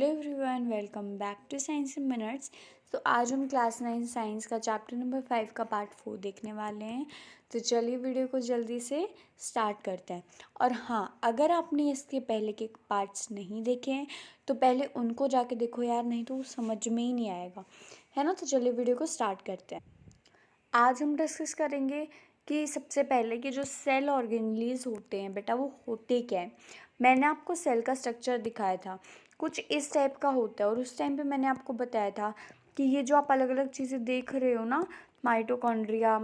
Hello everyone, welcome back to science in minutes. तो आज हम क्लास 9 साइंस का चैप्टर नंबर 5 का पार्ट 4 देखने वाले हैं। तो चलिए वीडियो को जल्दी से स्टार्ट करते हैं। और हाँ, अगर आपने इसके पहले के पार्ट्स नहीं देखे हैं तो पहले उनको जाके देखो यार, नहीं तो समझ में ही नहीं आएगा, है ना। तो चलिए वीडियो को स्टार्ट करते हैं। आज हम डिस्कस करेंगे कि सबसे पहले कि जो सेल ऑर्गेनेलीज होते हैं बेटा, वो होते क्या है। मैंने आपको सेल का स्ट्रक्चर दिखाया था, कुछ इस टाइप का होता है। और उस टाइम पे मैंने आपको बताया था कि ये जो आप अलग अलग चीज़ें देख रहे हो ना, माइटोकॉन्ड्रिया,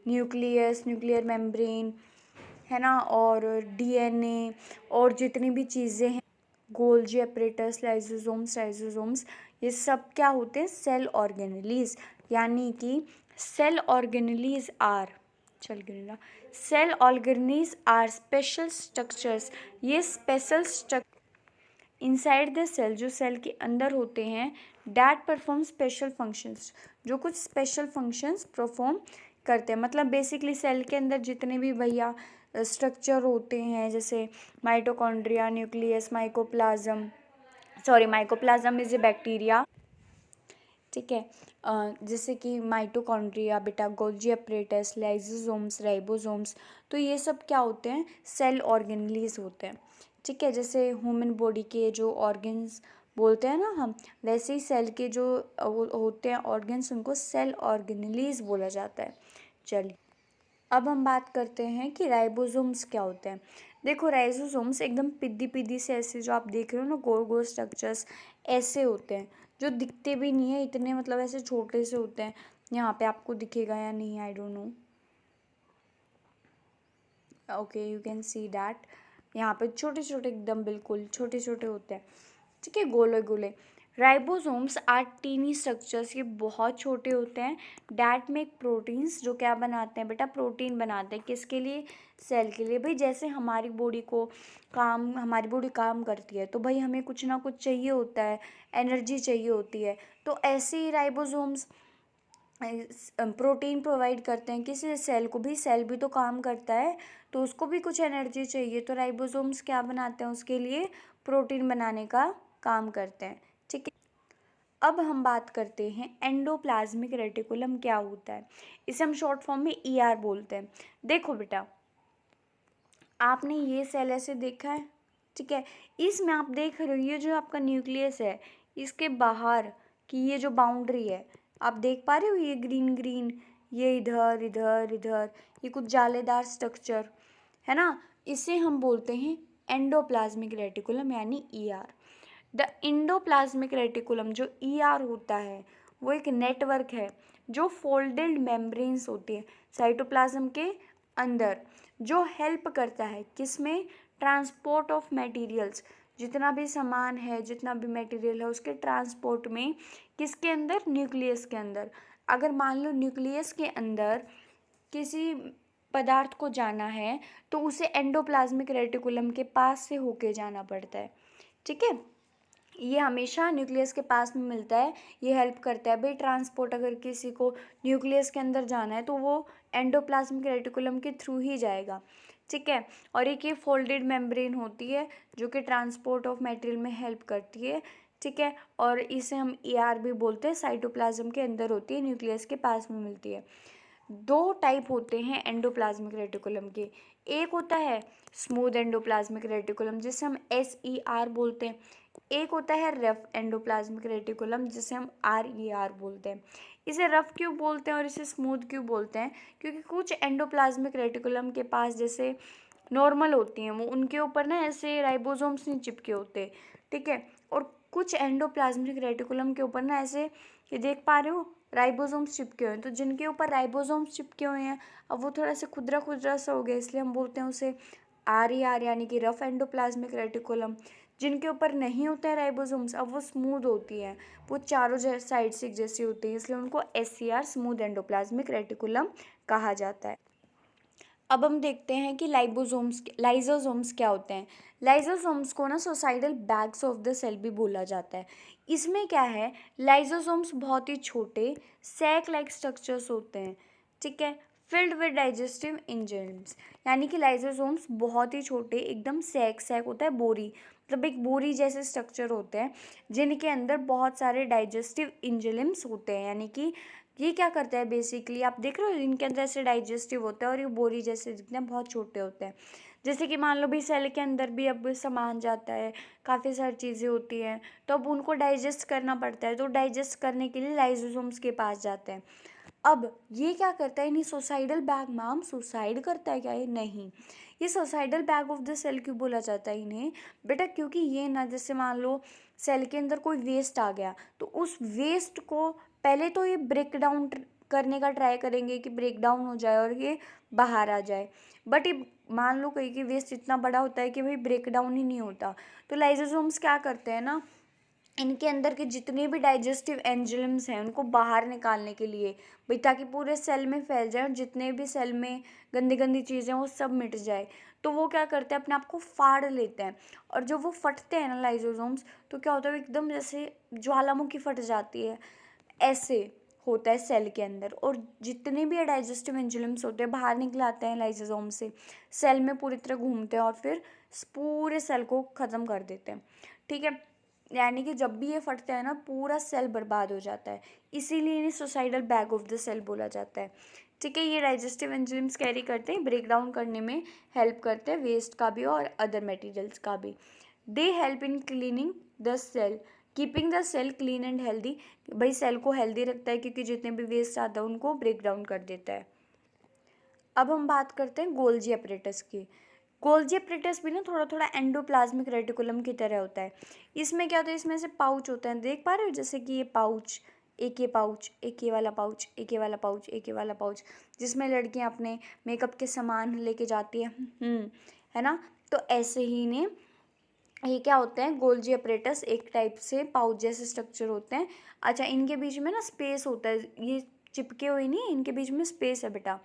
न्यूक्लियस, न्यूक्लियर मेम्ब्रेन, है ना, और डीएनए और जितनी भी चीज़ें हैं, गोल्जी अपरेटस, लाइसोसोम्स, ये सब क्या होते हैं, सेल ऑर्गेनेलीज। यानी कि cell organelles are cell organelles are special structures. ये special structure inside the cell, जो सेल के अंदर होते हैं, डैट परफॉर्म स्पेशल फंक्शंस, जो कुछ स्पेशल फंक्शंस परफॉर्म करते हैं। मतलब बेसिकली सेल के अंदर जितने भी भैया स्ट्रक्चर होते हैं, जैसे mitochondria, nucleus, mycoplasma is a bacteria, ठीक है। जैसे कि माइटोकॉन्ड्रिया बेटा, गोल्जी अपरेटस, लाइसोसोम्स, राइबोसोम्स, तो ये सब क्या होते हैं, सेल ऑर्गेनेलीज होते हैं, ठीक है। जैसे ह्यूमन बॉडी के जो ऑर्गन्स बोलते हैं ना हम, वैसे ही सेल के जो होते हैं ऑर्गन्स, उनको सेल ऑर्गेनेलीज बोला जाता है। चलिए अब हम बात करते हैं कि राइबोसोम्स क्या होते हैं। देखो, राइबोसोम्स एकदम पिद्दी पिद्दी से ऐसे जो आप देख रहे हो ना, गोल गोल स्ट्रक्चर्स ऐसे होते हैं, जो दिखते भी नहीं है इतने, मतलब ऐसे छोटे से होते हैं। यहाँ पे आपको दिखेगा या नहीं, I don't know. Okay, you can see that. यहाँ पे छोटे छोटे, एकदम बिल्कुल छोटे छोटे होते हैं, ठीक है, गोले गोले। राइबोसोम्स आर टीनी स्ट्रक्चर्स, ये बहुत छोटे होते हैं। डैट मेक प्रोटीन्स, जो क्या बनाते हैं बेटा, प्रोटीन बनाते हैं। किसके लिए, सेल के लिए। भाई जैसे हमारी बॉडी काम करती है, तो भाई हमें कुछ ना कुछ चाहिए होता है, एनर्जी चाहिए होती है। तो ऐसे ही राइबोसोम्स प्रोटीन प्रोवाइड करते हैं किसी सेल को भी। सेल भी तो काम करता है, तो उसको भी कुछ एनर्जी चाहिए, तो राइबोसोम्स क्या बनाते हैं, उसके लिए प्रोटीन बनाने का काम करते हैं, ठीक है। अब हम बात करते हैं एंडोप्लाज्मिक रेटिकुलम क्या होता है। इसे हम शॉर्ट फॉर्म में ईआर बोलते हैं। देखो बेटा, आपने ये सेल ऐसे देखा है, ठीक है। इसमें आप देख रहे हो ये जो आपका न्यूक्लियस है, इसके बाहर की ये जो बाउंड्री है, आप देख पा रहे हो, ये ग्रीन ग्रीन, ये इधर इधर इधर, ये कुछ जालेदार स्ट्रक्चर है ना, इसे हम बोलते हैं एंडोप्लाज्मिक रेटिकुलम यानी ईआर। द एंडोप्लाज्मिक रेटिकुलम, जो ईआर होता है, वो एक नेटवर्क है जो फोल्डेड मेम्ब्रेन्स होती है साइटोप्लाज्म के अंदर, जो हेल्प करता है किसमें, ट्रांसपोर्ट ऑफ मटेरियल्स, जितना भी सामान है, जितना भी मटेरियल है, उसके ट्रांसपोर्ट में, किसके अंदर, न्यूक्लियस के अंदर। अगर मान लो न्यूक्लियस के अंदर किसी पदार्थ को जाना है, तो उसे एंडोप्लाज्मिक रेटिकुलम के पास से होके जाना पड़ता है, ठीक है। ये हमेशा न्यूक्लियस के पास में मिलता है, ये हेल्प करता है भाई ट्रांसपोर्ट। अगर किसी को न्यूक्लियस के अंदर जाना है, तो वो एंडोप्लाज्मिक रेटिकुलम के थ्रू ही जाएगा, ठीक है। और एक ये फोल्डेड मेम्ब्रेन होती है, जो कि ट्रांसपोर्ट ऑफ मटेरियल में हेल्प करती है, ठीक है। और इसे हम ईआर भी बोलते हैं। साइटोप्लाज्म के अंदर होती है, न्यूक्लियस के पास में मिलती है। दो टाइप होते हैं एंडोप्लाज्मिक रेटिकुलम के। एक होता है स्मूथ एंडोप्लाज्मिक रेटिकुलम, जिसे हम SER बोलते हैं। एक होता है रफ एंडोप्लाज्मिक रेटिकुलम, जिसे हम RER बोलते हैं। इसे रफ क्यों बोलते हैं और इसे स्मूथ क्यों बोलते हैं, क्योंकि कुछ एंडोप्लाज्मिक रेटिकुलम के पास जैसे नॉर्मल होती हैं वो, उनके ऊपर ना ऐसे राइबोसोम्स नहीं चिपके होते, ठीक है। और कुछ एंडोप्लाज्मिक रेटिकुलम के ऊपर ना ऐसे, ये देख पा रहे हो, राइबोसोम्स चिपके हुए हैं। तो जिनके ऊपर राइबोसोम्स चिपके हुए हैं, अब वो थोड़ा सा खुदरा खुदरा सा हो गया, इसलिए हम बोलते हैं उसे RER यानी कि रफ एंडोप्लाज्मिक रेटिकुलम। जिनके ऊपर नहीं होते हैं राइबोसोम्स, अब वो स्मूथ होती हैं, वो चारों साइड से एक जैसी होती है, इसलिए उनको SER स्मूथ एंडोप्लाज्मिक रेटिकुलम कहा जाता है। अब हम देखते हैं कि लाइजोसोम्स क्या होते हैं। लाइजोसोम्स को ना suicidal bags of the cell भी बोला जाता है। इसमें क्या है, लाइजोसोम्स बहुत ही छोटे सैक लाइक स्ट्रक्चर्स होते हैं, ठीक है। फिल्ड विद डाइजेस्टिव एंजाइम्स, यानी कि लाइसोसोम्स बहुत ही छोटे, एकदम सैक होता है, बोरी, मतलब एक बोरी जैसे स्ट्रक्चर होते हैं जिनके अंदर बहुत सारे डाइजेस्टिव एंजाइम्स होते हैं। यानी कि ये क्या करता है बेसिकली, आप देख रहे हो इनके अंदर ऐसे डाइजेस्टिव होता है और ये बोरी जैसे दिखते हैं, बहुत छोटे होते हैं। जैसे कि मान लो भी सेल के अंदर भी अब सामान जाता है, काफ़ी सारी चीज़ें होती हैं, तो अब उनको डाइजेस्ट करना पड़ता है, तो डाइजेस्ट करने के लिए लाइसोसोम्स के पास जाते हैं। अब ये क्या करता है, इन्हें सुसाइडल बैग, मैम सुसाइड करता है क्या ये? नहीं। ये suicidal bag of the cell क्यों बोला जाता है इन्हें बेटा? क्योंकि ये ना, जैसे मान लो सेल के अंदर कोई वेस्ट आ गया, तो उस वेस्ट को पहले तो ये ब्रेक डाउन करने का ट्राई करेंगे कि ब्रेक डाउन हो जाए और ये बाहर आ जाए। बट ये मान लो कहीं कि वेस्ट इतना बड़ा होता है कि भाई ब्रेक डाउन ही नहीं होता, तो लाइसोसोम्स क्या करते हैं ना, इनके अंदर के जितने भी डाइजेस्टिव एंजाइम्स हैं उनको बाहर निकालने के लिए, भाई ताकि पूरे सेल में फैल जाए और जितने भी सेल में गंदी गंदी चीज़ें हैं वो सब मिट जाए, तो वो क्या करते हैं, अपने आप को फाड़ लेते हैं। और जब वो फटते हैं ना लाइसोसोम्स, तो क्या होता है, एकदम जैसे ज्वालामुखी फट जाती है, ऐसे होता है सेल के अंदर। और जितने भी डाइजेस्टिव एंजाइम्स होते हैं बाहर निकल आते हैं लाइसोसोम से, सेल में पूरी तरह घूमते हैं और फिर पूरे सेल को ख़त्म कर देते हैं। ठीक है, यानी कि जब भी ये फटता है ना, पूरा सेल बर्बाद हो जाता है, इसीलिए इन्हें suicidal bag of the cell बोला जाता है। ठीक है, ये डाइजेस्टिव एंजाइम्स कैरी करते हैं, ब्रेक डाउन करने में हेल्प करते हैं, वेस्ट का भी और अदर मटेरियल्स का भी। They help in cleaning the cell, keeping the cell clean and healthy, भाई सेल को हेल्दी रखता है क्योंकि जितने भी वेस्ट आता है उनको ब्रेक डाउन कर देता है। अब हम बात करते हैं गोल्जी अपरेटस की। गोल्जी अपरेटस भी ना थोड़ा थोड़ा एंडोप्लाज्मिक रेटिकुलम की तरह होता है। इसमें क्या होता है, इसमें से पाउच होते हैं, देख पा रहे हो, जैसे कि ये पाउच, एक ये पाउच, एक ये वाला पाउच, एक ये वाला पाउच, एक ये वाला पाउच, जिसमें लड़कियां अपने मेकअप के सामान लेके जाती है, है ना। तो ऐसे ही ने ये क्या होते हैं, गोल्जी अपरेटस एक टाइप से पाउच जैसे स्ट्रक्चर होते हैं। अच्छा, इनके बीच में ना स्पेस होता है, ये चिपके हुए नहीं, इनके बीच में स्पेस है बेटा।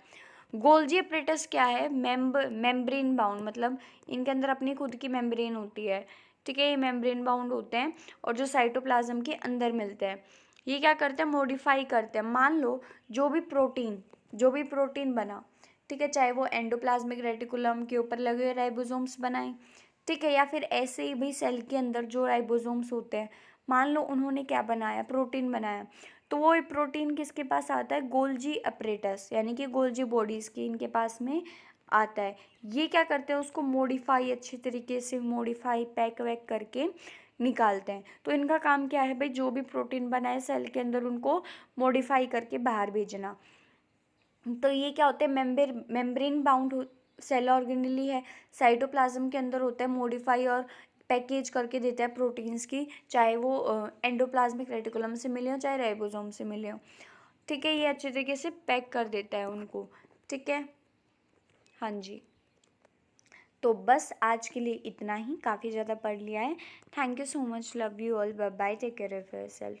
गोल्जी अपरेटस क्या है, मेम्ब्रेन बाउंड, मतलब इनके अंदर अपनी खुद की मेम्ब्रेन होती है। ठीक है, ये मेम्ब्रेन बाउंड होते हैं और जो साइटोप्लाज्म के अंदर मिलते हैं। ये क्या करते हैं, मॉडिफाई करते हैं। मान लो जो भी प्रोटीन बना, ठीक है, चाहे वो एंडोप्लाज्मिक रेटिकुलम के ऊपर लगे हुए राइबोसोम्स बनाए, ठीक है, या फिर ऐसे ही भाई सेल के अंदर जो राइबोसोम्स होते हैं, मान लो उन्होंने क्या बनाया, प्रोटीन बनाया, तो वो प्रोटीन किसके पास आता है, गोल्जी अपरेटस, यानी कि गोल्जी बॉडीज़ की इनके पास में आता है। ये क्या करते हैं, उसको मॉडिफाई, अच्छी तरीके से मॉडिफाई पैक वैक करके निकालते हैं। तो इनका काम क्या है भाई, जो भी प्रोटीन बनाए सेल के अंदर उनको मॉडिफाई करके बाहर भेजना। तो ये क्या होते हैं, मेम्ब्रेन बाउंड सेल ऑर्गेनेली है, साइटोप्लाज्म के अंदर होता है, मॉडिफाई और पैकेज करके देता है प्रोटीन्स की, चाहे वो एंडोप्लाज्मिक रेटिकुलम से मिले हो चाहे राइबोसोम से मिले हो। ठीक है, ये अच्छे तरीके से पैक कर देता है उनको। ठीक है, हाँ जी, तो बस आज के लिए इतना ही, काफ़ी ज़्यादा पढ़ लिया है। Thank you so much, love you all, bye bye, take care of your self.